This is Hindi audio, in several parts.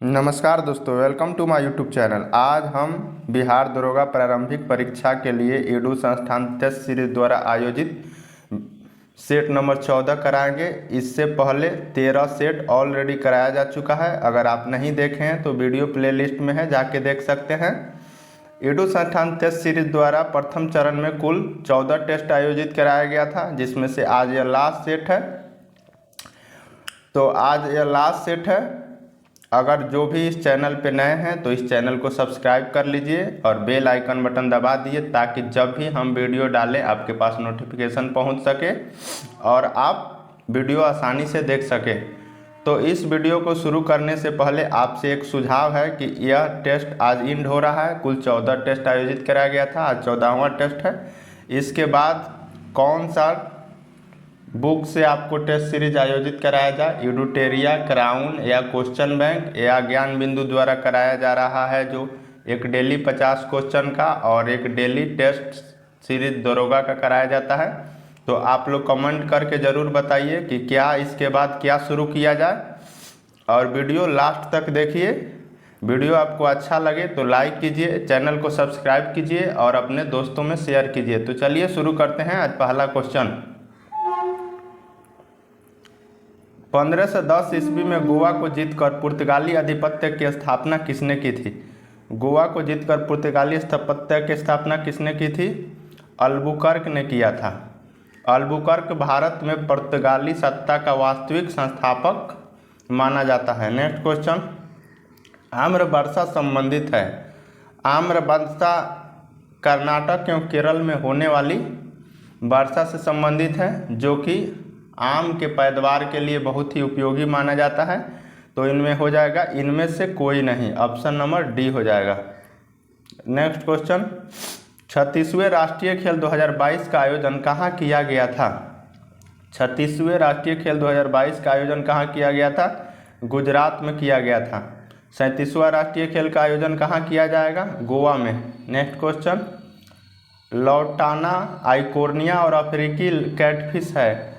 नमस्कार दोस्तों, welcome to my YouTube channel. आज हम बिहार दरोगा प्रारंभिक परीक्षा के लिए ईडू संस्थान टेस्ट सीरीज द्वारा आयोजित सेट नंबर 14 कराएंगे। इससे पहले 13 सेट ऑलरेडी कराया जा चुका है। अगर आप नहीं देखे हैं तो वीडियो प्लेलिस्ट में है, जाके देख सकते हैं। ईडू संस्थान टेस्ट सीरीज द्वारा प्रथम चरण में कुल 14 टेस्ट आयोजित कराया गया था, जिसमें से आज यह लास्ट सेट है। तो आज यह लास्ट सेट है। अगर जो भी इस चैनल पे नए हैं तो इस चैनल को सब्सक्राइब कर लीजिए और बेल आइकन बटन दबा दिए, ताकि जब भी हम वीडियो डालें आपके पास नोटिफिकेशन पहुंच सके और आप वीडियो आसानी से देख सकें। तो इस वीडियो को शुरू करने से पहले आपसे एक सुझाव है कि यह टेस्ट आज एंड हो रहा है। कुल 14 टेस्ट आयोजित कराया गया था, आज 14वां टेस्ट है। इसके बाद कौन सा बुक से आपको टेस्ट सीरीज आयोजित कराया जाए, एडुटेरिया, क्राउन या क्वेश्चन बैंक या ज्ञान बिंदु द्वारा कराया जा रहा है, जो एक डेली 50 क्वेश्चन का और एक डेली टेस्ट सीरीज दरोगा का कराया जाता है। तो आप लोग कमेंट करके ज़रूर बताइए कि क्या इसके बाद क्या शुरू किया जाए, और वीडियो लास्ट तक देखिए। वीडियो आपको अच्छा लगे तो लाइक कीजिए, चैनल को सब्सक्राइब कीजिए और अपने दोस्तों में शेयर कीजिए। तो चलिए शुरू करते हैं। आज पहला क्वेश्चन, 1510 ईस्वी में गोवा को जीतकर पुर्तगाली आधिपत्य की स्थापना किसने की थी? गोवा को जीतकर पुर्तगाली स्थापत्य की स्थापना किसने की थी? अल्बुकर्क ने किया था। अल्बुकर्क भारत में पुर्तगाली सत्ता का वास्तविक संस्थापक माना जाता है। नेक्स्ट क्वेश्चन, आम्रवर्षा संबंधित है। आम्रवर्षा कर्नाटक एवं केरल में होने वाली वर्षा से संबंधित है, जो कि आम के पैदावार के लिए बहुत ही उपयोगी माना जाता है। तो इनमें हो जाएगा, इनमें से कोई नहीं, ऑप्शन नंबर डी हो जाएगा। नेक्स्ट क्वेश्चन, 36वें राष्ट्रीय खेल 2022 का आयोजन कहाँ किया गया था? 36वें राष्ट्रीय खेल 2022 का आयोजन कहाँ किया गया था? गुजरात में किया गया था। 37वां राष्ट्रीय खेल का आयोजन कहाँ किया जाएगा? गोवा में। नेक्स्ट क्वेश्चन, लौटाना आइकोर्निया और अफ्रीकी कैटफिश है,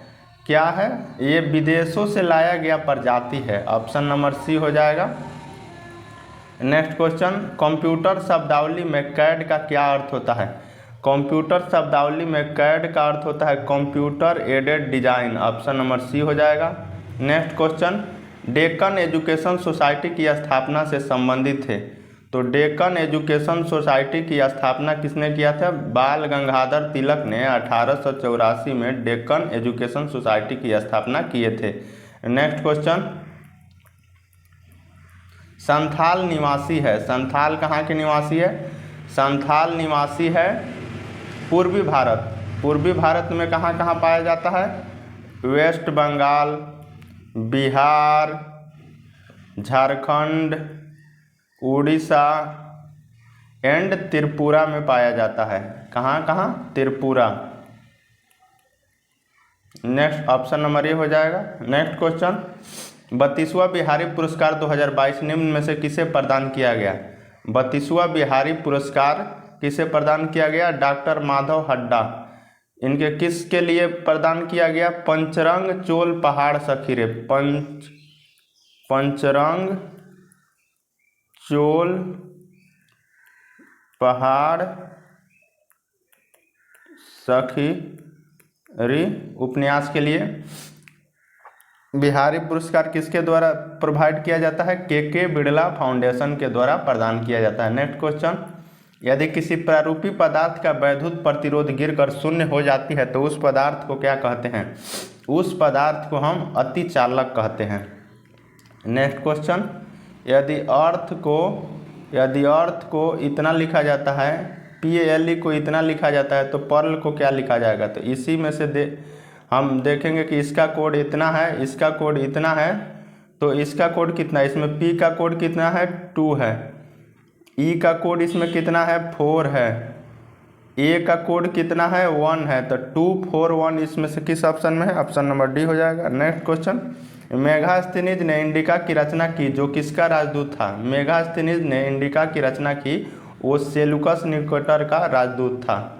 क्या है? ये विदेशों से लाया गया प्रजाति है। ऑप्शन नंबर सी हो जाएगा। नेक्स्ट क्वेश्चन, कंप्यूटर शब्दावली में कैड का क्या अर्थ होता है? कंप्यूटर शब्दावली में कैड का अर्थ होता है computer aided design. Option number C हो जाएगा। Next question, Deccan Education Society की स्थापना से संबंधित है। तो डेक्कन एजुकेशन सोसाइटी की स्थापना किसने किया था? बाल गंगाधर तिलक ने 1884 में डेक्कन एजुकेशन सोसाइटी की स्थापना किए थे। नेक्स्ट क्वेश्चन, संथाल निवासी है। संथाल कहाँ के निवासी है? संथाल निवासी है पूर्वी भारत। पूर्वी भारत में कहाँ कहाँ पाया जाता है? वेस्ट बंगाल, बिहार, झारखंड, उड़ीसा एंड त्रिपुरा में पाया जाता है। कहाँ कहाँ? त्रिपुरा। नेक्स्ट ऑप्शन नंबर ए हो जाएगा। नेक्स्ट क्वेश्चन, 32वां बिहारी पुरस्कार 2022 निम्न में से किसे प्रदान किया गया? 32वां बिहारी पुरस्कार किसे प्रदान किया गया? डॉक्टर माधव हड्डा। इनके किसके लिए प्रदान किया गया? पंचरंग चोल पहाड़ सखी रे। पंचरंग चोल पहाड़ सखी री उपन्यास के लिए बिहारी पुरस्कार किसके द्वारा प्रोवाइड किया जाता है? के बिड़ला फाउंडेशन के द्वारा प्रदान किया जाता है। नेक्स्ट क्वेश्चन, यदि किसी प्रारूपी पदार्थ का वैद्युत प्रतिरोध गिरकर शून्य हो जाती है तो उस पदार्थ को क्या कहते हैं? उस पदार्थ को हम अतिचालक कहते हैं। नेक्स्ट क्वेश्चन, यदि अर्थ को इतना लिखा जाता है, PALE को इतना लिखा जाता है, तो पर्ल को क्या लिखा जाएगा? तो इसी में से हम देखेंगे कि इसका कोड इतना है, इसका कोड इतना है, तो इसका कोड कितना है? इसमें P का कोड कितना है? 2 है। E का कोड इसमें कितना है? 4 है। A का कोड कितना है? 1 है। तो 2, 4, 1 इसमें से किस ऑप्शन में है? ऑप्शन नंबर डी हो जाएगा। नेक्स्ट क्वेश्चन, मेगास्थनीज ने इंडिका की रचना की, जो किसका राजदूत था? मेगास्थनीज ने इंडिका की रचना की, वो सेलुकस निकेटर का राजदूत था।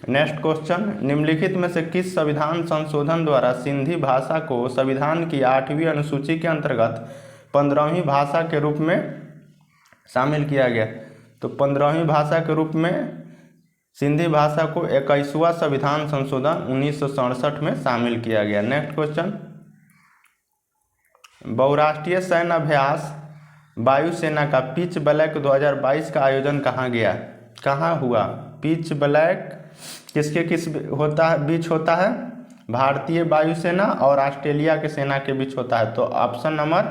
नेक्स्ट क्वेश्चन, निम्नलिखित में से किस संविधान संशोधन द्वारा सिंधी भाषा को संविधान की 8वीं अनुसूची के अंतर्गत 15वीं भाषा के रूप में शामिल किया गया। तो 15वीं भाषा के रूप में सिंधी भाषा को 21वां संविधान संशोधन 1967 में शामिल किया गया। नेक्स्ट क्वेश्चन, बहुराष्ट्रीय सैन्य अभ्यास वायुसेना का पिच ब्लैक 2022 का आयोजन कहाँ हुआ? पिच ब्लैक किसके किस होता है बीच होता है? भारतीय वायुसेना और ऑस्ट्रेलिया के सेना के बीच होता है। तो ऑप्शन नंबर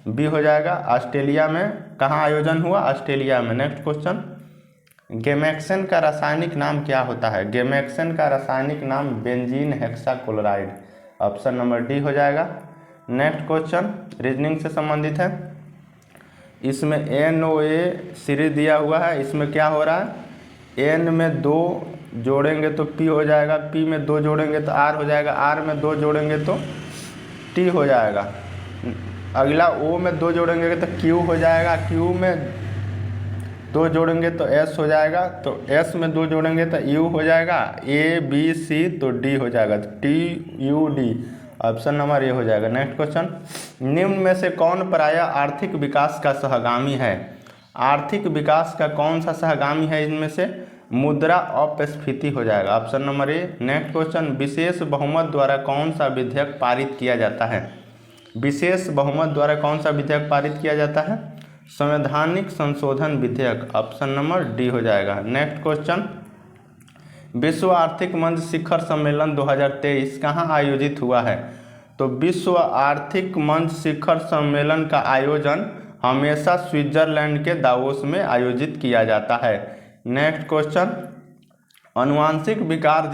बी हो जाएगा। ऑस्ट्रेलिया में कहाँ आयोजन हुआ? ऑस्ट्रेलिया में। नेक्स्ट क्वेश्चन, गैमेक्सेन का रासायनिक नाम क्या होता है? गैमेक्सेन का रासायनिक नाम benzene hexachloride. Option number D हो जाएगा। नेक्स्ट क्वेश्चन रीजनिंग से संबंधित है। इसमें NOA सीरीज दिया हुआ है। इसमें क्या हो रहा है? N में 2 जोड़ेंगे तो P हो जाएगा, P में 2 जोड़ेंगे तो R हो जाएगा, R में 2 जोड़ेंगे तो T हो जाएगा। अगला O में 2 जोड़ेंगे तो Q हो जाएगा, Q में 2 जोड़ेंगे तो S हो जाएगा, तो S में 2 जोड़ेंगे तो U हो जाएगा, A B C तो D हो जाएगा, TUD। ऑप्शन नंबर ए हो जाएगा। नेक्स्ट क्वेश्चन, निम्न में से कौन प्रायः आर्थिक विकास का सहगामी है? आर्थिक विकास का कौन सा सहगामी है? इनमें से मुद्रा अपस्फीति हो जाएगा। Option number A. Next question, विशेष बहुमत द्वारा कौन सा विधेयक पारित किया जाता है? विशेष बहुमत द्वारा कौन सा विधेयक पारित किया जाता है? संवैधानिक संशोधन विधेयक। ऑप्शन नंबर डी हो जाएगा। नेक्स्ट क्वेश्चन, विश्व आर्थिक मंच शिखर सम्मेलन 2023 कहाँ आयोजित हुआ है? तो विश्व आर्थिक मंच शिखर सम्मेलन का आयोजन हमेशा स्विट्जरलैंड के दावोस में आयोजित किया जाता है। नेक्स्ट क्वेश्चन, अनुवांशिक विकार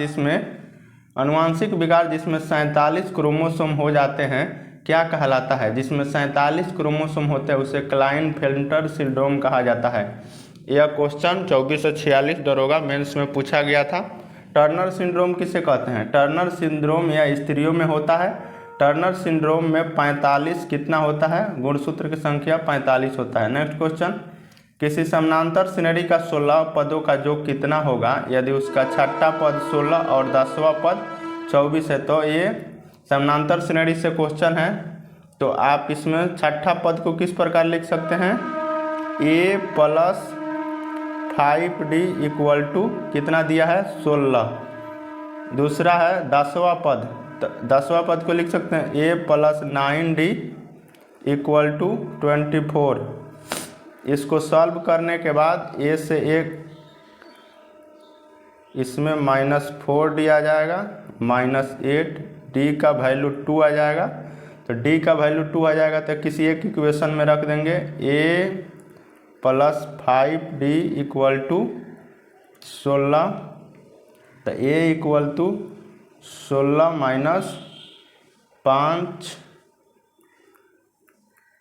जिसमें 47 क्रोमोसोम हो जाते हैं क्या कहलाता है? जिसमें 47 क्रोमोसोम होते हैं उसे क्लाइनफेल्टर सिंड्रोम कहा जाता है। यह क्वेश्चन 2446 दरोगा मेंस में पूछा गया था। टर्नर सिंड्रोम किसे कहते हैं? टर्नर सिंड्रोम या स्त्रियों में होता है। टर्नर सिंड्रोम में 45 कितना होता है? गुणसूत्र की संख्या 45 होता है। नेक्स्ट क्वेश्चन, किसी समानांतर श्रेणी का 16 पदों का योग कितना होगा यदि उसका छठा पद 16 और 10वां पद 24 है? तो ये समानांतर श्रेणी से क्वेश्चन है। तो आप इसमें छठा पद को किस प्रकार लिख सकते हैं? A + 5D = कितना दिया है? 16। दूसरा है 10वां पद, तो 10वां पद को लिख सकते हैं A + 9D = 24। इसको सॉल्व करने के बाद A से 1 इसमें -4D आ जाएगा, -8, D का वैल्यू 2 आ जाएगा। तो D का वैल्यू 2 आ जाएगा तो किसी एक इक्वेशन में रख देंगे। A + 5D = 16, तो A = 16 - 5,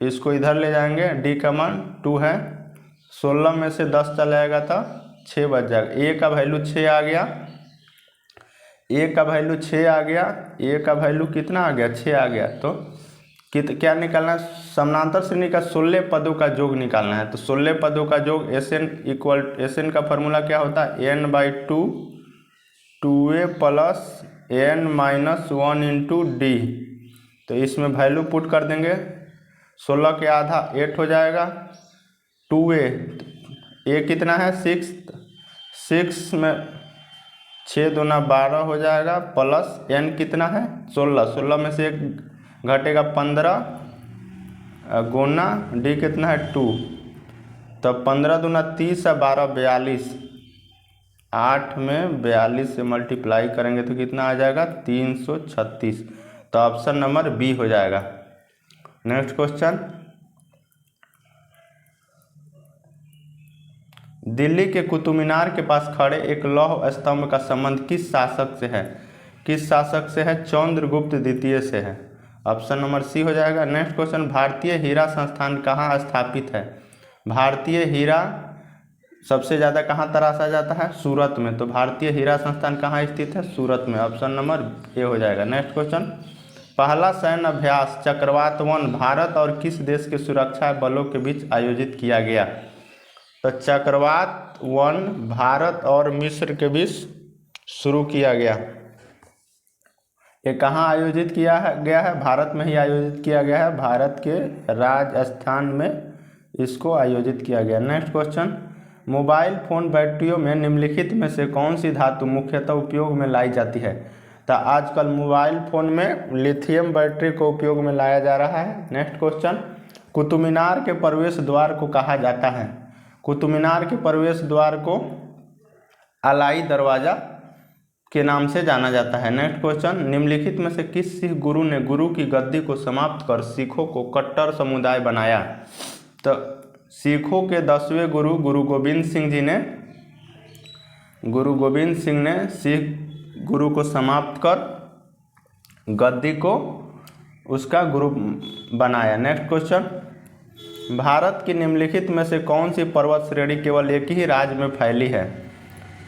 इसको इधर ले जाएंगे। D का मान 2 है, 16 में से 10 चला जाएगा तो 6 बच जाएगा। A का वैल्यू 6 आ गया, A का वैल्यू 6 आ गया, A का वैल्यू कितना आ गया? 6 आ गया। तो क्या निकालना है? समानांतर श्रेणी का 16 पदों का योग निकालना है। तो 16 पदों का योग SN का फॉर्मूला क्या होता है? n/2 2A + n - 1 × D। तो इसमें वैल्यू पुट कर देंगे। 16 के आधा 8 हो जाएगा, 2A, A कितना है? 6, 6 में 6 × 2 = 12 हो जाएगा, प्लस n कितना है? 16, 16 में से 1 घटेगा 15 गुना D कितना है? 2, तो 15 दूना 30 और 12 42, 8 में 42 से मल्टीप्लाई करेंगे तो कितना आ जाएगा? 336। तो ऑप्शन नंबर बी हो जाएगा। नेक्स्ट क्वेश्चन, दिल्ली के कुतुब मीनार के पास खड़े एक लौह स्तंभ का संबंध किस शासक से है? किस शासक से है? चंद्रगुप्त द्वितीय से है। ऑप्शन नंबर सी हो जाएगा। नेक्स्ट क्वेश्चन, भारतीय हीरा संस्थान कहाँ स्थापित है? भारतीय हीरा सबसे ज़्यादा कहाँ तराशा जाता है? सूरत में। तो भारतीय हीरा संस्थान कहाँ स्थित है? सूरत में। ऑप्शन नंबर ए हो जाएगा। नेक्स्ट क्वेश्चन, पहला सैन्य अभ्यास चक्रवात 1 भारत और किस देश के सुरक्षा बलों के बीच आयोजित किया गया? तो चक्रवात 1 भारत और मिस्र के बीच शुरू किया गया। ये कहाँ आयोजित गया है? भारत में ही आयोजित किया गया है। भारत के राजस्थान में इसको आयोजित किया गया। नेक्स्ट क्वेश्चन, मोबाइल फ़ोन बैटरियों में निम्नलिखित में से कौन सी धातु मुख्यतः उपयोग में लाई जाती है? तो आजकल मोबाइल फ़ोन में लिथियम बैटरी को उपयोग में लाया जा रहा है। नेक्स्ट क्वेश्चन, कुतुब मीनार के प्रवेश द्वार को कहा जाता है? कुतुब मीनार के प्रवेश द्वार को अलाई दरवाज़ा के नाम से जाना जाता है। नेक्स्ट क्वेश्चन, निम्नलिखित में से किस सिख गुरु ने गुरु की गद्दी को समाप्त कर सिखों को कट्टर समुदाय बनाया? तो सिखों के 10वें गुरु गुरु गोविंद सिंह ने सिख गुरु को समाप्त कर गद्दी को उसका गुरु बनाया। नेक्स्ट क्वेश्चन, भारत की निम्नलिखित में से कौन सी पर्वत श्रेणी केवल एक ही राज्य में फैली है?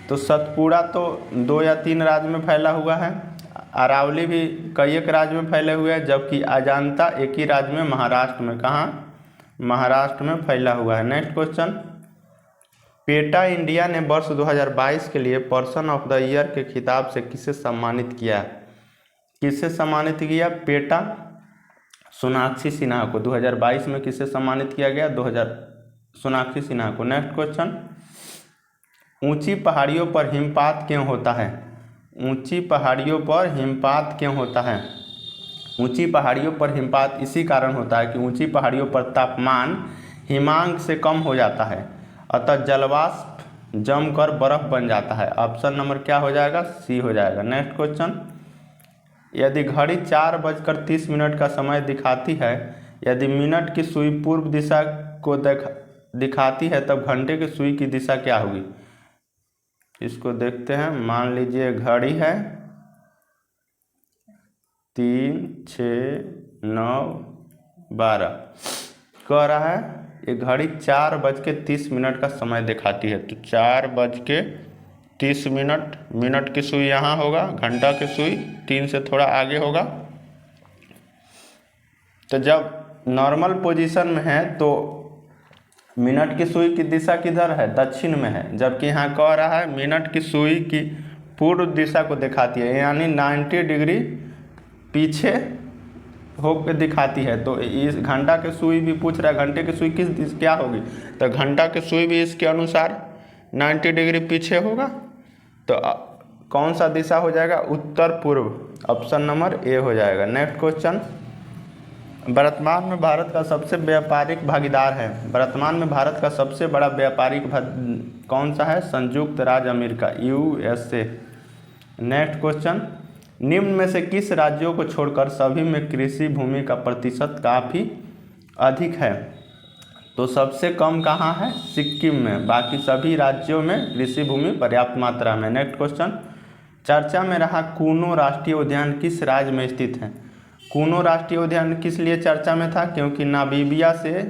तो सतपुड़ा तो 2 या 3 राज्य में फैला हुआ है, अरावली भी कई एक राज्य में फैले हुए हैं, जबकि अजंता एक ही राज्य में महाराष्ट्र में, कहाँ? महाराष्ट्र में फैला हुआ है। नेक्स्ट क्वेश्चन, पेटा इंडिया ने वर्ष 2022 के लिए पर्सन ऑफ द ईयर के खिताब से किसे सम्मानित किया? किसे सम्मानित किया? पेटा सोनाक्षी सिन्हा को 2022 में किसे सम्मानित किया गया? सोनाक्षी सिन्हा को। नेक्स्ट क्वेश्चन, ऊंची पहाड़ियों पर हिमपात क्यों होता है? ऊंची पहाड़ियों पर हिमपात क्यों होता है? ऊंची पहाड़ियों पर हिमपात इसी कारण होता है कि ऊंची पहाड़ियों पर तापमान हिमांक से कम हो जाता है, अतः जलवाष्प जमकर बर्फ बन जाता है। ऑप्शन नंबर क्या हो जाएगा? सी हो जाएगा। नेक्स्ट क्वेश्चन, यदि घड़ी 4:30 का समय दिखाती है, यदि मिनट की सुई पूर्व दिशा को दिखाती है, तब घंटे की सुई की दिशा क्या होगी? इसको देखते हैं। मान लीजिए घड़ी है 3, 6, 9, 12 कह रहा है ये घड़ी 4:30 का समय दिखाती है। तो 4:30 मिनट की सुई यहाँ होगा, घंटा की सुई 3 से थोड़ा आगे होगा। तो जब नॉर्मल पोजीशन में है तो मिनट की सुई की दिशा किधर है? दक्षिण में है, जबकि यहाँ कह रहा है मिनट की सुई की पूर्व दिशा को दिखाती है, यानी 90 डिग्री पीछे होकर दिखाती है। तो इस घंटा की सुई भी पूछ रहा है घंटे की सुई किस दिशा क्या होगी? तो घंटा की सुई भी इसके अनुसार 90 डिग्री पीछे होगा। तो कौन सा दिशा हो जाएगा? उत्तर पूर्व। ऑप्शन नंबर ए हो जाएगा। नेक्स्ट क्वेश्चन, वर्तमान में भारत का सबसे व्यापारिक भागीदार है? वर्तमान में भारत का सबसे बड़ा व्यापारिक कौन सा है? संयुक्त राज्य अमेरिका, USA। नेक्स्ट क्वेश्चन, निम्न में से किस राज्यों को छोड़कर सभी में कृषि भूमि का प्रतिशत काफ़ी अधिक है? तो सबसे कम कहाँ है? सिक्किम में, बाकी सभी राज्यों में कृषि भूमि पर्याप्त मात्रा में। नेक्स्ट क्वेश्चन, चर्चा में रहा कूनो राष्ट्रीय उद्यान किस राज्य में स्थित है? कूनो राष्ट्रीय उद्यान किस लिए चर्चा में था? क्योंकि नामीबिया से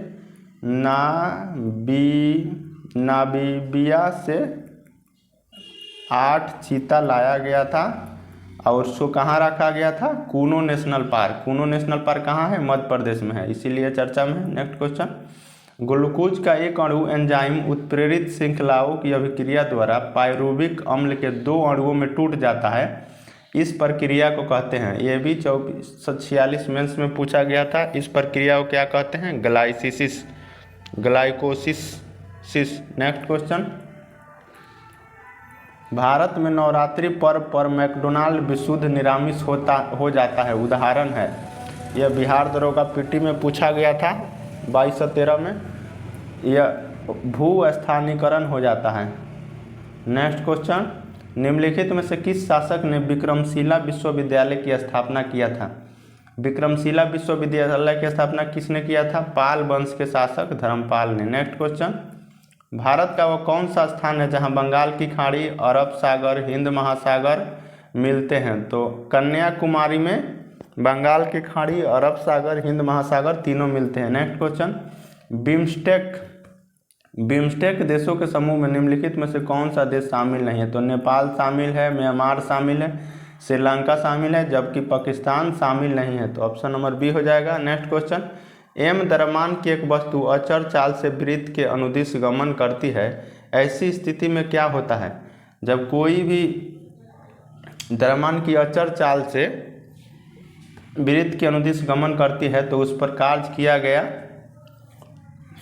8 चीता लाया गया था और उसको कहाँ रखा गया था? Kuno national park. Kuno national park कहाँ है? मध्य प्रदेश में है, इसीलिए चर्चा में है। नेक्स्ट क्वेश्चन, ग्लूकोज का एक अणु एंजाइम उत्प्रेरित श्रृंखलाओं की अभिक्रिया द्वारा पायरुविक अम्ल के 2 अणुओं में टूट जाता है, इस प्रक्रिया को कहते हैं? ये भी 46 मेंस में पूछा गया था। इस प्रक्रिया को क्या कहते हैं? ग्लाइकोसिस। नेक्स्ट क्वेश्चन, भारत में नवरात्रि पर्व पर मैकडोनाल्ड विशुद्ध निरामिष हो जाता है, उदाहरण है? यह बिहार दरोगा पीटी में पूछा गया था 2213 में। यह भू-स्थानीकरण हो जाता है। नेक्स्ट क्वेश्चन, निम्नलिखित में से किस शासक ने विक्रमशिला विश्वविद्यालय की स्थापना किया था? विक्रमशिला विश्वविद्यालय की स्थापना किसने किया था? पाल वंश के शासक धर्मपाल ने। नेक्स्ट क्वेश्चन, भारत का वह कौन सा स्थान है जहां बंगाल की खाड़ी, अरब सागर, हिंद महासागर मिलते हैं? तो कन्याकुमारी में बंगाल की खाड़ी, अरब सागर, हिंद महासागर तीनों मिलते हैं। नेक्स्ट क्वेश्चन, बिम्स्टेक देशों के समूह में निम्नलिखित में से कौन सा देश शामिल नहीं है? तो नेपाल शामिल है, म्यांमार शामिल है, श्रीलंका शामिल है, जबकि पाकिस्तान शामिल नहीं है। तो ऑप्शन नंबर बी हो जाएगा। नेक्स्ट क्वेश्चन, एम द्रव्यमान की एक वस्तु अचर चाल से वृत्त के अनुदिश गमन करती है, ऐसी स्थिति में क्या होता है? जब कोई भी द्रव्यमान की अचर चाल से वृत्त की अनुदिश गमन करती है तो उस पर कार्य किया गया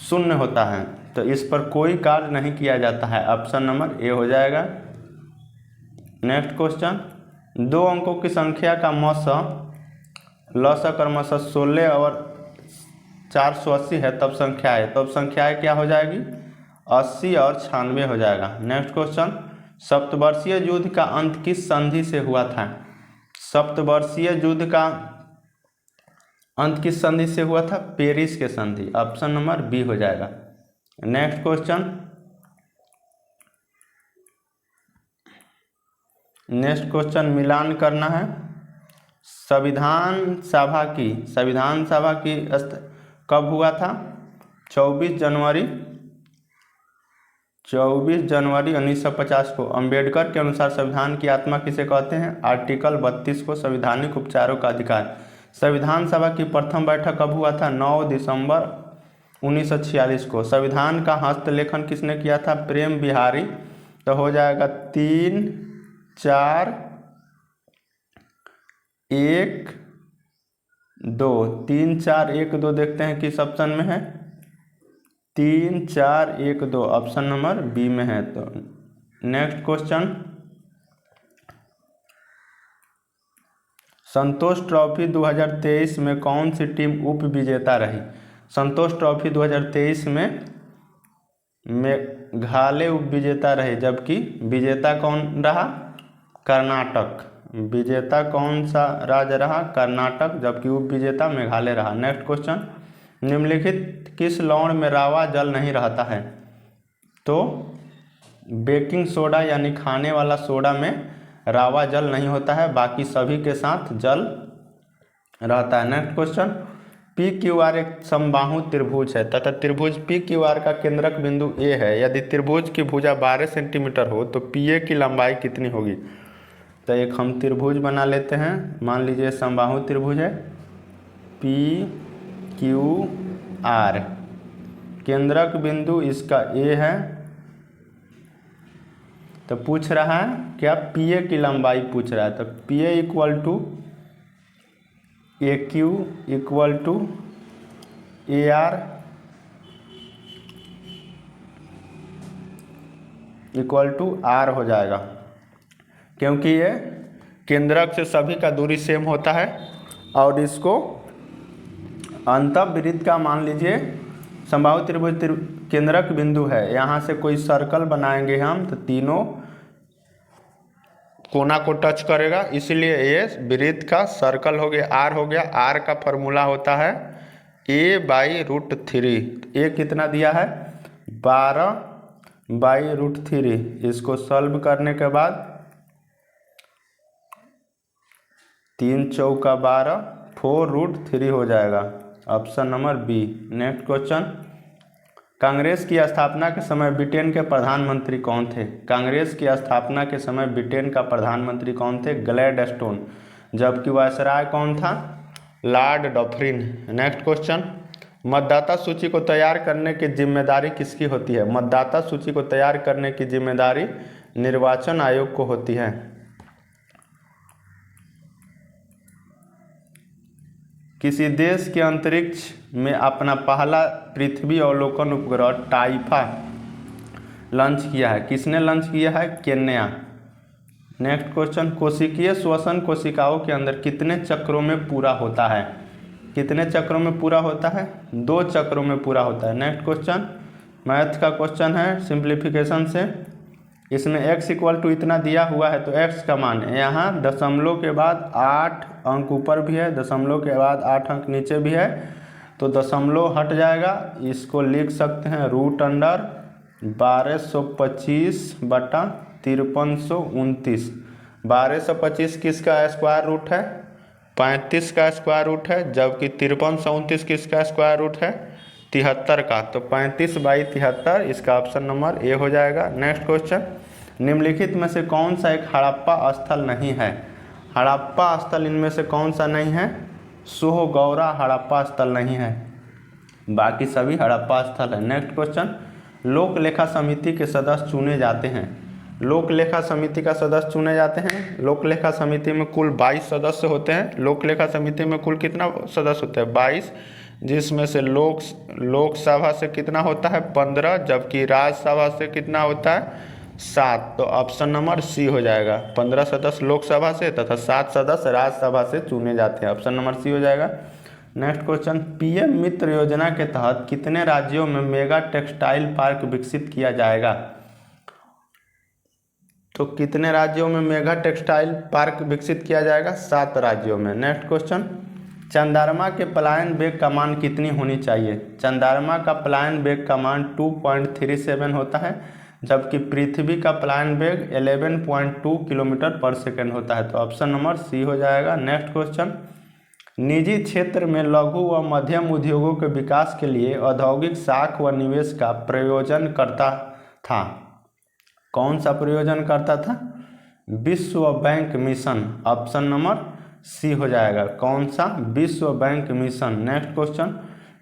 शून्य होता है, तो इस पर कोई कार्य नहीं किया जाता है। ऑप्शन नंबर ए हो जाएगा। नेक्स्ट क्वेश्चन, 2 अंकों की संख्या का लसक क्रमशः 16 और 480 है, तब संख्याएं क्या हो जाएगी? 80 और 96 हो जाएगा। नेक्स्ट क्वेश्चन, सप्तवर्षीय युद्ध का अंत किस संधि से हुआ था? सप्तवर्षीय युद्ध का अंत किस संधि से हुआ था? पेरिस के संधि। ऑप्शन नंबर बी हो जाएगा। नेक्स्ट क्वेश्चन मिलान करना है। संविधान सभा की कब हुआ था? 24 जनवरी 1950 को। अंबेडकर के अनुसार संविधान की आत्मा किसे कहते हैं? आर्टिकल 32 को, संवैधानिक उपचारों का अधिकार। संविधान सभा की प्रथम बैठक कब हुआ था? 9 दिसंबर 1946 को। संविधान का हस्तलेखन किसने किया था? प्रेम बिहारी। तो हो जाएगा 3 4 1 2। 3 4 1 2 देखते हैं किस ऑप्शन में है? 3 4 1 2 ऑप्शन नंबर बी में है। तो नेक्स्ट क्वेश्चन, संतोष ट्रॉफी 2023 में कौन सी टीम उप विजेता रही? संतोष ट्रॉफी 2023 में मेघालय उप विजेता रहे, जबकि विजेता कौन रहा? कर्नाटक। विजेता कौन सा राज्य रहा? कर्नाटक, जबकि उप विजेता मेघालय रहा। नेक्स्ट क्वेश्चन, निम्नलिखित किस लवण में रावा जल नहीं रहता है? तो बेकिंग सोडा यानी खाने वाला सोडा में रावा जल नहीं होता है, बाकी सभी के साथ जल रहता है। नेक्स्ट क्वेश्चन, PQR एक समबाहु त्रिभुज है तथा त्रिभुज PQR का केंद्रक बिंदु A है। यदि त्रिभुज की भुजा 12 सेंटीमीटर हो तो PA की लंबाई कितनी होगी? तो एक हम त्रिभुज बना लेते हैं। मान लीजिए समबाहु त्रिभुज है PQR, केंद्रक बिंदु इसका A है, तो पूछ रहा है क्या? PA की लंबाई पूछ रहा है। तो PA equal to AQ equal to AR equal to R हो जाएगा, क्योंकि ये केंद्रक से सभी का दूरी सेम होता है। और इसको अंतःवृत्त का मान लीजिए समबाहु त्रिभुज केंद्रक बिंदु है, यहाँ से कोई सर्कल बनाएंगे हम तो तीनों कोना को टच करेगा, इसलिए ये वृत्त का सर्कल हो गया, आर हो गया। आर का फॉर्मूला होता है a/√3। ए कितना दिया है? 12/√3। इसको सॉल्व करने के बाद 3 चौका 12, 4√3 हो जाएगा। Option number B. Next question, Congress की स्थापना के समय ब्रिटेन के प्रधानमंत्री कौन थे? कांग्रेस की स्थापना के समय ब्रिटेन का प्रधानमंत्री कौन थे? ग्लैडस्टोन, जबकि वायसराय कौन था? Lord Dufferin. नेक्स्ट क्वेश्चन, मतदाता सूची को तैयार करने की जिम्मेदारी किसकी होती है? मतदाता सूची को तैयार करने की जिम्मेदारी निर्वाचन आयोग को होती है। किसी देश के अंतरिक्ष में अपना पहला पृथ्वी अवलोकन उपग्रह टाइफा लॉन्च किया है। किसने लॉन्च किया है? केन्या। नेक्स्ट क्वेश्चन, कोशिकीय श्वसन कोशिकाओं के अंदर कितने चक्रों में पूरा होता है? कितने चक्रों में पूरा होता है? 2 चक्रों में पूरा होता है। नेक्स्ट क्वेश्चन, मैथ का क्वेश्चन है सिंप्लीफिकेशन से। इसमें x इक्वल टू इतना दिया हुआ है तो x का मान है, यहाँ दशमलव के बाद 8 अंक ऊपर भी है, दशमलव के बाद 8 अंक नीचे भी है, तो दशमलव हट जाएगा। इसको लिख सकते हैं √1225/5329। 1225 किसका स्क्वायर रूट है? 35 का स्क्वायर रूट है, जबकि 5329 किसका स्क्वायर रूट है? 73 का। तो 35/73 इसका ऑप्शन नंबर ए हो जाएगा। नेक्स्ट क्वेश्चन, निम्नलिखित में से कौन सा एक हड़प्पा स्थल नहीं है? हड़प्पा स्थल इनमें से कौन सा नहीं है? सोहगौरा हड़प्पा स्थल नहीं है, बाकी सभी हड़प्पा स्थल है। नेक्स्ट क्वेश्चन, लोक लेखा समिति के सदस्य चुने जाते हैं। लोक लेखा समिति का सदस्य चुने जाते हैं। लोक लेखा समिति में कुल 22 सदस्य होते हैं। लोक लेखा समिति में कुल कितना सदस्य होते हैं? 22, जिसमें से लोकसभा से कितना होता है? 15, जबकि राज्यसभा से कितना होता है? 7। तो ऑप्शन नंबर सी हो जाएगा। 15 सदस्य लोकसभा से तथा 7 सदस्य राज्यसभा से चुने जाते हैं। ऑप्शन नंबर सी हो जाएगा। नेक्स्ट क्वेश्चन, पीएम मित्र योजना के तहत कितने राज्यों में मेगा टेक्सटाइल पार्क विकसित किया जाएगा? तो कितने राज्यों में मेगा टेक्सटाइल पार्क विकसित किया जाएगा? 7 राज्यों में। नेक्स्ट क्वेश्चन, चंद्रमा के पलायन वेग का मान कितनी होनी चाहिए? चंद्रमा का पलायन वेग का मान 2.37 होता है, जबकि पृथ्वी का पलायन वेग 11.2 किलोमीटर पर सेकेंड होता है। तो ऑप्शन नंबर सी हो जाएगा। नेक्स्ट क्वेश्चन, निजी क्षेत्र में लघु व मध्यम उद्योगों के विकास के लिए औद्योगिक साख व निवेश का प्रयोजन करता था। कौन सा प्रयोजन करता था? विश्व bank mission. Option number C हो जाएगा। कौन सा? विश्व बैंक मिशन। नेक्स्ट क्वेश्चन,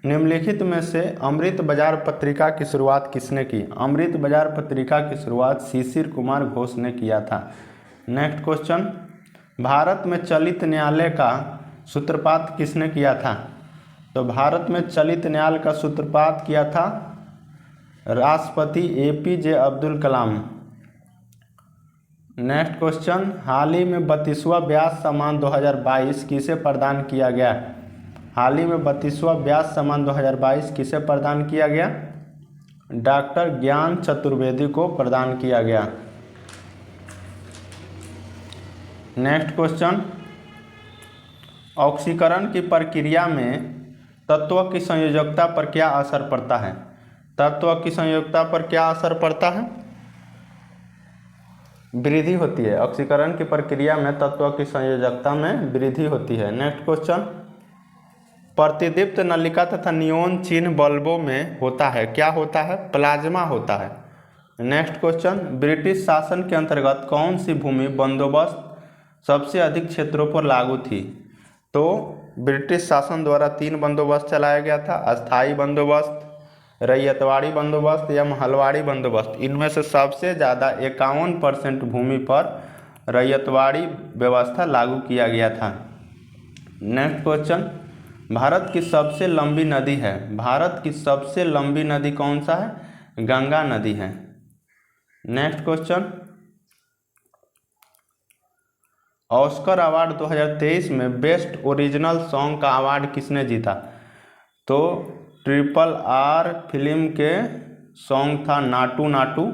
निम्नलिखित में से अमृत बाजार पत्रिका की शुरुआत किसने की? अमृत बाजार पत्रिका की शुरुआत शिशिर कुमार घोष ने किया था। नेक्स्ट क्वेश्चन, भारत में चलित न्यायालय का सूत्रपात किसने किया था? तो भारत में चलित न्यायालय का सूत्रपात किया था राष्ट्रपति APJ Abdul Kalam. Next question, हाल ही में 32वां व्यास सम्मान 2022 किसे प्रदान किया गया? हाल ही में 32वां व्यास सम्मान 2022 किसे प्रदान किया गया? डॉक्टर ज्ञान चतुर्वेदी को प्रदान किया गया। नेक्स्ट क्वेश्चन, ऑक्सीकरण की प्रक्रिया में तत्व की संयोजकता पर क्या असर पड़ता है? तत्व की संयोजकता पर क्या असर पड़ता है? वृद्धि होती है। ऑक्सीकरण की प्रक्रिया में तत्व की संयोजकता में वृद्धि होती है। नेक्स्ट क्वेश्चन, प्रतिदीप्त नलिका तथा नियोन चिन्ह बल्बों में होता है, क्या होता है? प्लाज्मा होता है। नेक्स्ट क्वेश्चन, ब्रिटिश शासन के अंतर्गत कौन सी भूमि बंदोबस्त सबसे अधिक क्षेत्रों पर लागू थी? तो ब्रिटिश शासन द्वारा 3 बंदोबस्त चलाया गया था, अस्थाई बंदोबस्त, रैयतवाड़ी बंदोबस्त या महलवाड़ी बंदोबस्त। इनमें से सबसे ज़्यादा 51% भूमि पर रैयतवाड़ी व्यवस्था लागू किया गया था। नेक्स्ट क्वेश्चन, भारत की सबसे लंबी नदी है। भारत की सबसे लंबी नदी कौन सा है? गंगा नदी है। नेक्स्ट क्वेश्चन, ऑस्कर अवार्ड 2023 में बेस्ट ओरिजिनल सॉन्ग का अवार्ड किसने जीता? तो RRR फिल्म के सॉन्ग था नाटू नाटू,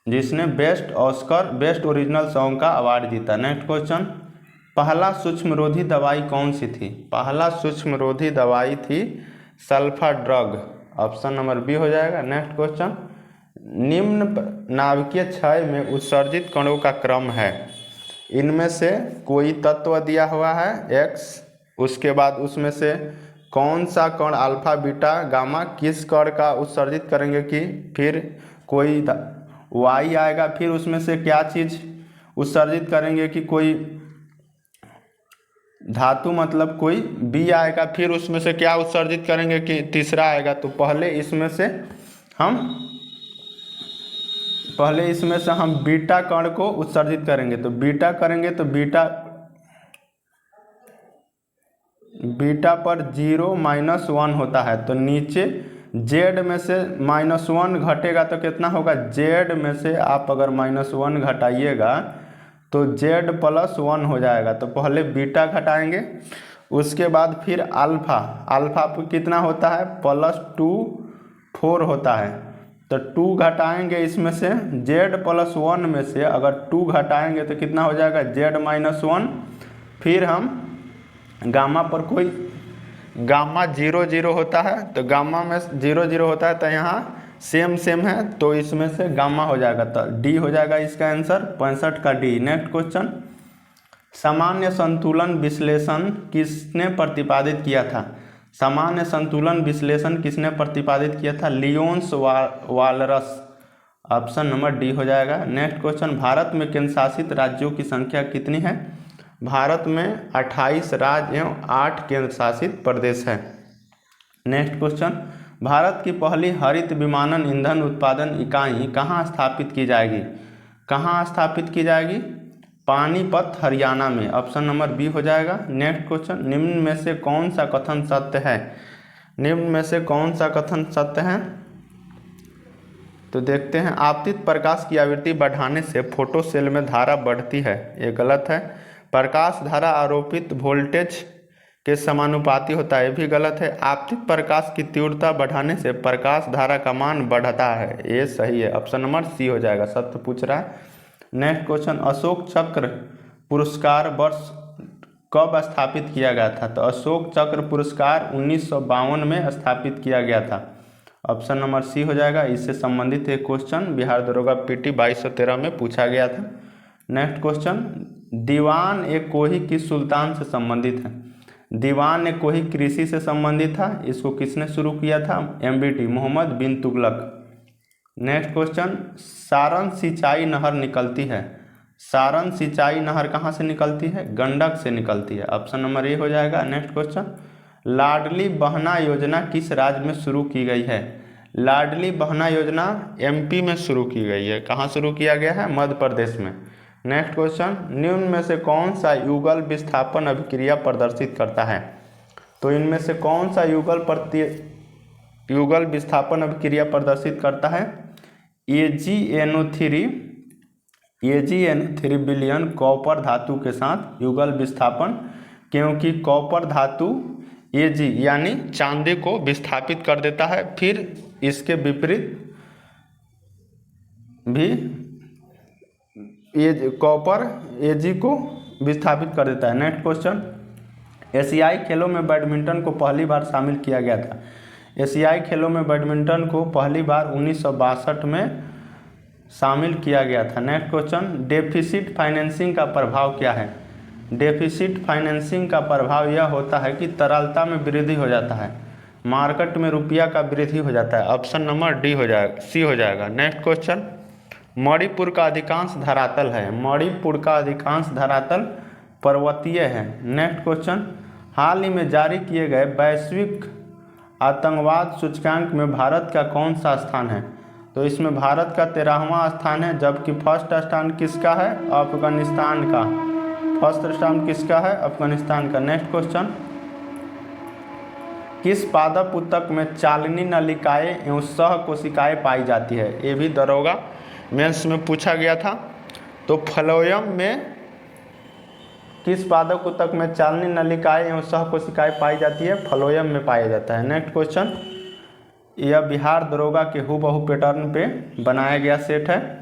जिसने बेस्ट ओरिजिनल सॉन्ग का अवार्ड जीता। नेक्स्ट क्वेश्चन, पहला सूक्ष्मरोधी दवाई कौन सी थी? पहला सूक्ष्मरोधी दवाई थी sulfa drug. Option number B हो जाएगा। नेक्स्ट क्वेश्चन, निम्न नाभिकीय क्षय में उत्सर्जित कणों का क्रम है। इनमें से कोई तत्व दिया हुआ है X, उसके बाद उसमें से कौन सा कण अल्फा बीटा गामा किस कण का उत्सर्जित करेंगे कि फिर कोई Y आएगा, फिर उसमें से क्या चीज़ उत्सर्जित करेंगे कि कोई धातु मतलब कोई B आएगा, फिर उसमें से क्या उत्सर्जित करेंगे कि तीसरा आएगा। तो पहले इसमें से हम बीटा कण को उत्सर्जित करेंगे। तो बीटा करेंगे तो बीटा पर 0 - 1 होता है। तो नीचे Z में से -1 घटेगा तो कितना होगा? Z में से आप अगर -1 घटाइएगा तो Z + 1 हो जाएगा। तो पहले बीटा घटाएंगे, उसके बाद फिर अल्फा पर कितना होता है? +2 4 होता है। तो 2 घटाएंगे इसमें से, Z + 1 में से अगर 2 घटाएंगे तो कितना हो जाएगा? Z - 1। फिर हम गामा पर कोई गामा 0 0 होता है, तो गामा में 0 0 होता है, तो यहाँ सेम है, तो इसमें से गामा हो जाएगा। तो डी हो जाएगा इसका आंसर, 65 का डी। नेक्स्ट क्वेश्चन, सामान्य संतुलन विश्लेषण किसने प्रतिपादित किया था? सामान्य संतुलन विश्लेषण किसने प्रतिपादित किया था? Lions walrus. Option number D हो जाएगा। नेक्स्ट क्वेश्चन, भारत में केंद्र शासित राज्यों की संख्या कितनी है? भारत में 28 राज्य एवं 8 केंद्र शासित प्रदेश है। नेक्स्ट क्वेश्चन, भारत की पहली हरित विमानन ईंधन उत्पादन इकाई कहाँ स्थापित की जाएगी? कहाँ स्थापित की जाएगी? पानीपत हरियाणा में। ऑप्शन नंबर बी हो जाएगा। नेक्स्ट क्वेश्चन, निम्न में से कौन सा कथन सत्य है? निम्न में से कौन सा कथन सत्य है? तो देखते हैं, आपतित प्रकाश की आवृत्ति बढ़ाने से फोटो सेल में धारा बढ़ती है, ये गलत है। प्रकाश धारा आरोपित वोल्टेज के समानुपाती होता है, ये भी गलत है। आपतित प्रकाश की तीव्रता बढ़ाने से प्रकाश धारा का मान बढ़ता है, ये सही है। ऑप्शन नंबर सी हो जाएगा, सत्य पूछ रहा है। नेक्स्ट क्वेश्चन, अशोक चक्र पुरस्कार वर्ष कब स्थापित किया गया था? तो अशोक चक्र पुरस्कार 1952 में स्थापित किया गया था। ऑप्शन नंबर सी हो जाएगा। इससे संबंधित एक क्वेश्चन बिहार दरोगा पीटी 2213 में पूछा गया था। नेक्स्ट क्वेश्चन, दीवान ए कोही किस सुल्तान से संबंधित है? दीवान ए कोही कृषि से संबंधित था। इसको किसने शुरू किया था? MBT मोहम्मद बिन तुगलक। नेक्स्ट क्वेश्चन, सारण सिंचाई नहर निकलती है। सारण सिंचाई नहर कहाँ से निकलती है? गंडक से निकलती है। ऑप्शन नंबर ए हो जाएगा। नेक्स्ट क्वेश्चन, लाडली बहना योजना किस राज्य में शुरू की गई है? लाडली बहना योजना MP में शुरू की गई है। कहाँ शुरू किया गया है? मध्य प्रदेश में। नेक्स्ट क्वेश्चन, निम्न में से कौन सा युगल विस्थापन अभिक्रिया प्रदर्शित करता है? तो इनमें से कौन सा युगल विस्थापन अभिक्रिया प्रदर्शित करता है? AgNO3 विलयन कॉपर धातु के साथ युगल विस्थापन, क्योंकि कॉपर धातु Ag यानी चांदी को विस्थापित कर देता है, फिर इसके विपरीत भी कॉपर Ag को विस्थापित कर देता है। नेक्स्ट क्वेश्चन, एशियाई खेलों में बैडमिंटन को पहली बार शामिल किया गया था। एशियाई खेलों में बैडमिंटन को पहली बार 1962 में शामिल किया गया था। नेक्स्ट क्वेश्चन, डेफिसिट फाइनेंसिंग का प्रभाव क्या है? डेफिसिट फाइनेंसिंग का प्रभाव यह होता है कि तरलता में वृद्धि हो जाता है, मार्केट में रुपया का वृद्धि हो जाता है। ऑप्शन नंबर डी हो जाएगा, सी हो जाएगा। नेक्स्ट क्वेश्चन, मणिपुर का अधिकांश धरातल है। मणिपुर का अधिकांश धरातल पर्वतीय है। नेक्स्ट क्वेश्चन, हाल ही में जारी किए गए वैश्विक आतंकवाद सूचकांक में भारत का कौन सा स्थान है? तो इसमें भारत का 13वां स्थान है, जबकि फर्स्ट स्थान किसका है? अफगानिस्तान का। फर्स्ट स्थान किसका है? अफगानिस्तान का। नेक्स्ट क्वेश्चन, किस पादप ऊतक में चालनी नलिकाएं एवं सह कोशिकाएं पाई जाती है? ये भी दरोगा मेंस में पूछा गया था। तो फ्लोएम में किस पादप ऊतक में चालनी नलिकाएं एवं सह कोशिकाएं पाई जाती है? फ्लोएम में पाया जाता है। नेक्स्ट क्वेश्चन, यह बिहार दरोगा के हूबहू पैटर्न पे बनाया गया सेट है।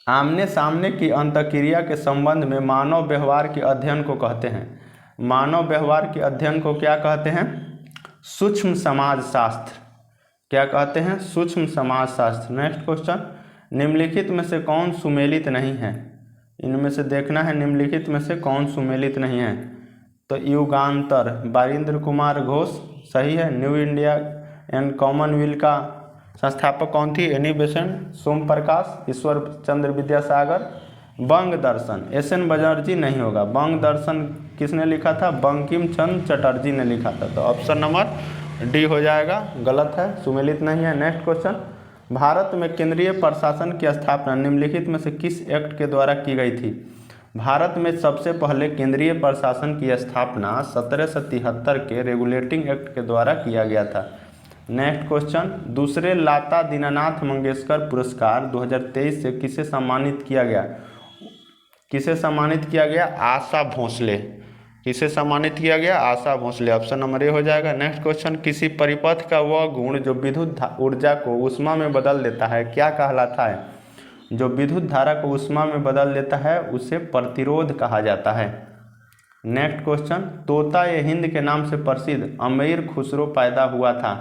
आमने सामने की अंतःक्रिया के संबंध में मानव व्यवहार के अध्ययन को कहते हैं। मानव व्यवहार के अध्ययन को क्या कहते हैं? सूक्ष्म समाजशास्त्र। क्या कहते हैं? सूक्ष्म समाजशास्त्र। नेक्स्ट क्वेश्चन, निम्नलिखित में से कौन सुमेलित नहीं है? इनमें से देखना है निम्नलिखित में से कौन सुमेलित नहीं है। तो युगांतर, बारिंद्र कुमार घोष सही है। न्यू इंडिया एंड कॉमनवेल्थ का संस्थापक कौन थी? एनी बेसेंट, सोम प्रकाश, ईश्वर चंद्र विद्यासागर। बंग दर्शन SN बनर्जी नहीं होगा। बंग दर्शन किसने लिखा था? बंकिम चंद्र चटर्जी ने लिखा था। तो ऑप्शन नंबर डी हो जाएगा, गलत है, सुमेलित नहीं है। नेक्स्ट क्वेश्चन, भारत में केंद्रीय प्रशासन की स्थापना निम्नलिखित में से किस एक्ट के द्वारा की गई थी? भारत में सबसे पहले केंद्रीय प्रशासन की स्थापना 1773 के रेगुलेटिंग एक्ट के द्वारा किया गया था। नेक्स्ट क्वेश्चन, दूसरे लाता दीनानाथ मंगेशकर पुरस्कार 2023 से किसे सम्मानित किया गया? किसे सम्मानित किया गया? आशा भोसले। किसे सम्मानित किया गया? आशा भोसले। ऑप्शन नंबर ए हो जाएगा। नेक्स्ट क्वेश्चन, किसी परिपथ का वह गुण जो विद्युत ऊर्जा को ऊष्मा में बदल देता है क्या कहलाता है? जो विद्युत धारा को ऊष्मा में बदल देता है उसे प्रतिरोध कहा जाता है। नेक्स्ट क्वेश्चन, तोता ए हिंद के नाम से प्रसिद्ध अमीर खुसरो पैदा हुआ था।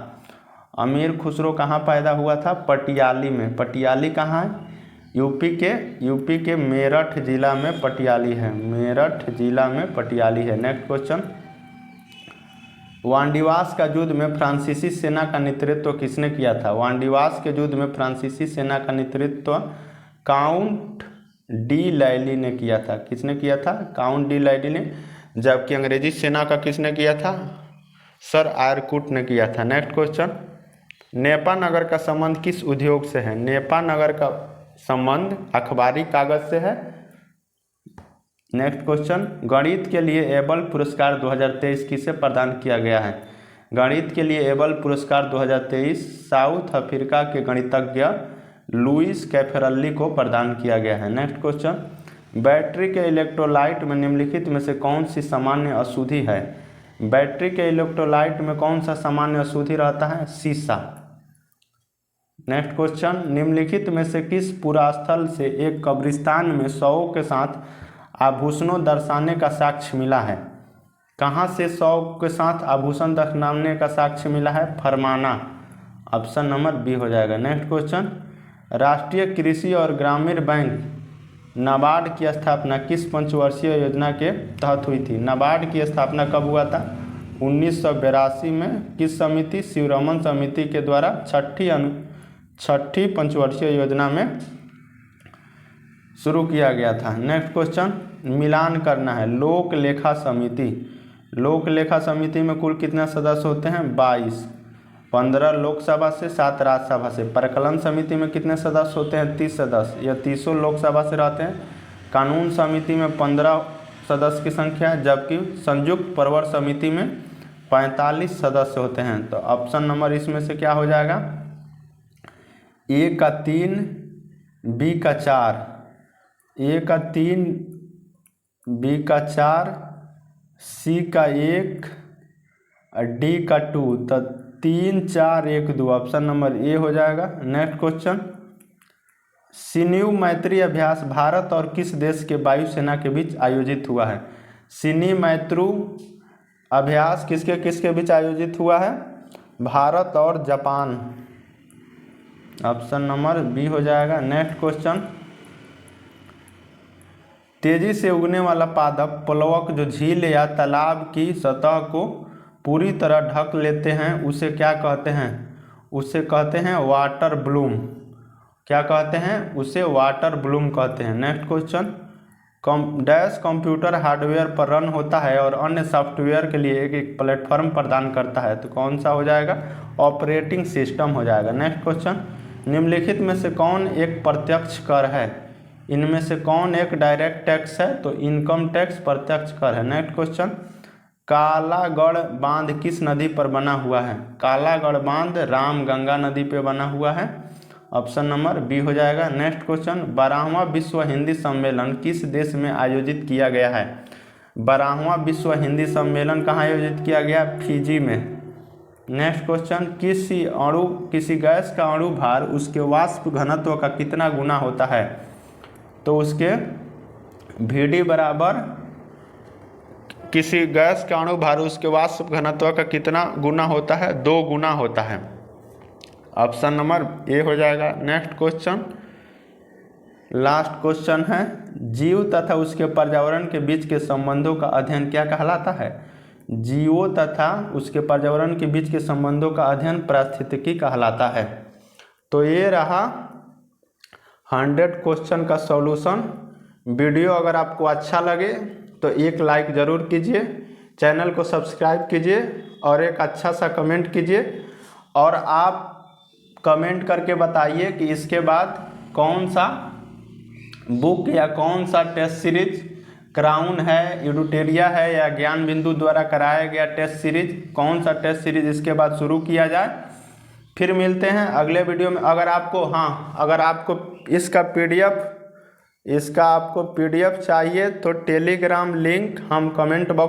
अमीर खुसरो कहाँ पैदा हुआ था? पटियाली में। पटियाली कहाँ है? यूपी के मेरठ जिला में पटियाली है। मेरठ जिला में पटियाली है। नेक्स्ट क्वेश्चन, वांडीवास का युद्ध में फ्रांसीसी सेना का नेतृत्व किसने किया था? वांडीवास के युद्ध में फ्रांसीसी सेना का नेतृत्व काउंट डी लैली ने किया था। किसने किया था? काउंट डी लैली ने। जबकि अंग्रेजी सेना का किसने किया था? सर आर्यकुट ने किया था। नेक्स्ट क्वेश्चन, नेपा नगर का संबंध किस उद्योग से है? नेपा नगर का संबंध अखबारी कागज से है। नेक्स्ट क्वेश्चन, गणित के लिए एबल पुरस्कार 2023 किसे प्रदान किया गया है? गणित के लिए एबल पुरस्कार 2023 साउथ अफ्रीका के गणितज्ञ लुइस कैफेरल्ली को प्रदान किया गया है। नेक्स्ट क्वेश्चन, बैटरी के इलेक्ट्रोलाइट में निम्नलिखित में से कौन सी सामान्य अशुद्धि है? बैटरी के इलेक्ट्रोलाइट में कौन सा सामान्य अशुद्धि रहता है? सीसा। नेक्स्ट क्वेश्चन, निम्नलिखित में से किस पुरास्थल से एक कब्रिस्तान में शवों के साथ आभूषणों दर्शाने का साक्ष्य मिला है? कहाँ से शव के साथ आभूषण दर्शाने का साक्ष्य मिला है? फरमाना। ऑप्शन नंबर बी हो जाएगा। नेक्स्ट क्वेश्चन, राष्ट्रीय कृषि और ग्रामीण बैंक नाबार्ड की स्थापना किस पंचवर्षीय योजना के तहत हुई थी? नाबार्ड की स्थापना कब हुआ था? 1982 में। किस समिति? शिवरमन समिति के द्वारा छठी पंचवर्षीय योजना में शुरू किया गया था। नेक्स्ट क्वेश्चन, मिलान करना है। लोक लेखा समिति, लोक लेखा समिति में कुल कितने सदस्य होते हैं? 22, 15 लोकसभा से, 7 राज्यसभा से। प्रकलन समिति में कितने सदस्य होते हैं? 30 सदस्य, यह 30 लोकसभा से रहते हैं। कानून समिति में 15 सदस्य की संख्या है, जबकि संयुक्त प्रवर समिति में 45 सदस्य होते हैं। तो ऑप्शन नंबर इसमें से क्या हो जाएगा? ए का 3, बी का 4, ए का 3, बी का 4, सी का 1, डी का 2। तो 3, 4, 1, 2 ऑप्शन नंबर ए हो जाएगा। नेक्स्ट क्वेश्चन, सिन्यू मैत्री अभ्यास भारत और किस देश के वायुसेना के बीच आयोजित हुआ है? सिन्यू मैत्री अभ्यास किसके किसके बीच आयोजित हुआ है? भारत और जापान। ऑप्शन नंबर बी हो जाएगा। नेक्स्ट क्वेश्चन, तेजी से उगने वाला पादप प्लवक जो झील या तालाब की सतह को पूरी तरह ढक लेते हैं उसे क्या कहते हैं? उसे कहते हैं वाटर ब्लूम। क्या कहते हैं? उसे वाटर ब्लूम कहते हैं। Next question, dash computer hardware पर रन होता है और अन्य सॉफ्टवेयर के लिए एक प्लेटफॉर्म प्रदान करता है, तो कौन सा हो जाएगा? ऑपरेटिंग सिस्टम हो जाएगा। नेक्स्ट क्वेश्चन, निम्नलिखित में से कौन एक प्रत्यक्ष कर है? इनमें से कौन एक डायरेक्ट टैक्स है? तो इनकम टैक्स प्रत्यक्ष कर है। नेक्स्ट क्वेश्चन, कालागढ़ बांध किस नदी पर बना हुआ है? कालागढ़ बांध रामगंगा नदी पे बना हुआ है। ऑप्शन नंबर बी हो जाएगा। नेक्स्ट क्वेश्चन, 12वां विश्व हिंदी सम्मेलन किस देश में आयोजित किया गया है? 12वां विश्व हिंदी सम्मेलन कहाँ आयोजित किया गया? फिजी में। नेक्स्ट क्वेश्चन, किसी गैस का अणु भार उसके वाष्प घनत्व का कितना गुना होता है? तो उसके VD बराबर किसी गैस का अणु भार उसके वाष्प घनत्व का कितना गुना होता है? 2 गुना होता है। ऑप्शन नंबर ए हो जाएगा। नेक्स्ट क्वेश्चन, लास्ट क्वेश्चन है, जीव तथा उसके पर्यावरण के बीच के संबंधों का अध्ययन क्या कहलाता है? जीवों तथा उसके पर्यावरण के बीच के संबंधों का अध्ययन पारिस्थितिकी कहलाता है। तो ये रहा 100 क्वेश्चन का सॉल्यूशन। वीडियो अगर आपको अच्छा लगे तो एक लाइक ज़रूर कीजिए, चैनल को सब्सक्राइब कीजिए और एक अच्छा सा कमेंट कीजिए। और आप कमेंट करके बताइए कि इसके बाद कौन सा बुक या कौन सा टेस्ट सीरीज, क्राउन है, एडुटेरिया है या ज्ञान बिंदु द्वारा कराया गया टेस्ट सीरीज, कौन सा टेस्ट सीरीज इसके बाद शुरू किया जाए। फिर मिलते हैं अगले वीडियो में। अगर आपको इसका पीडीएफ चाहिए तो टेलीग्राम लिंक हम कमेंट बॉक्स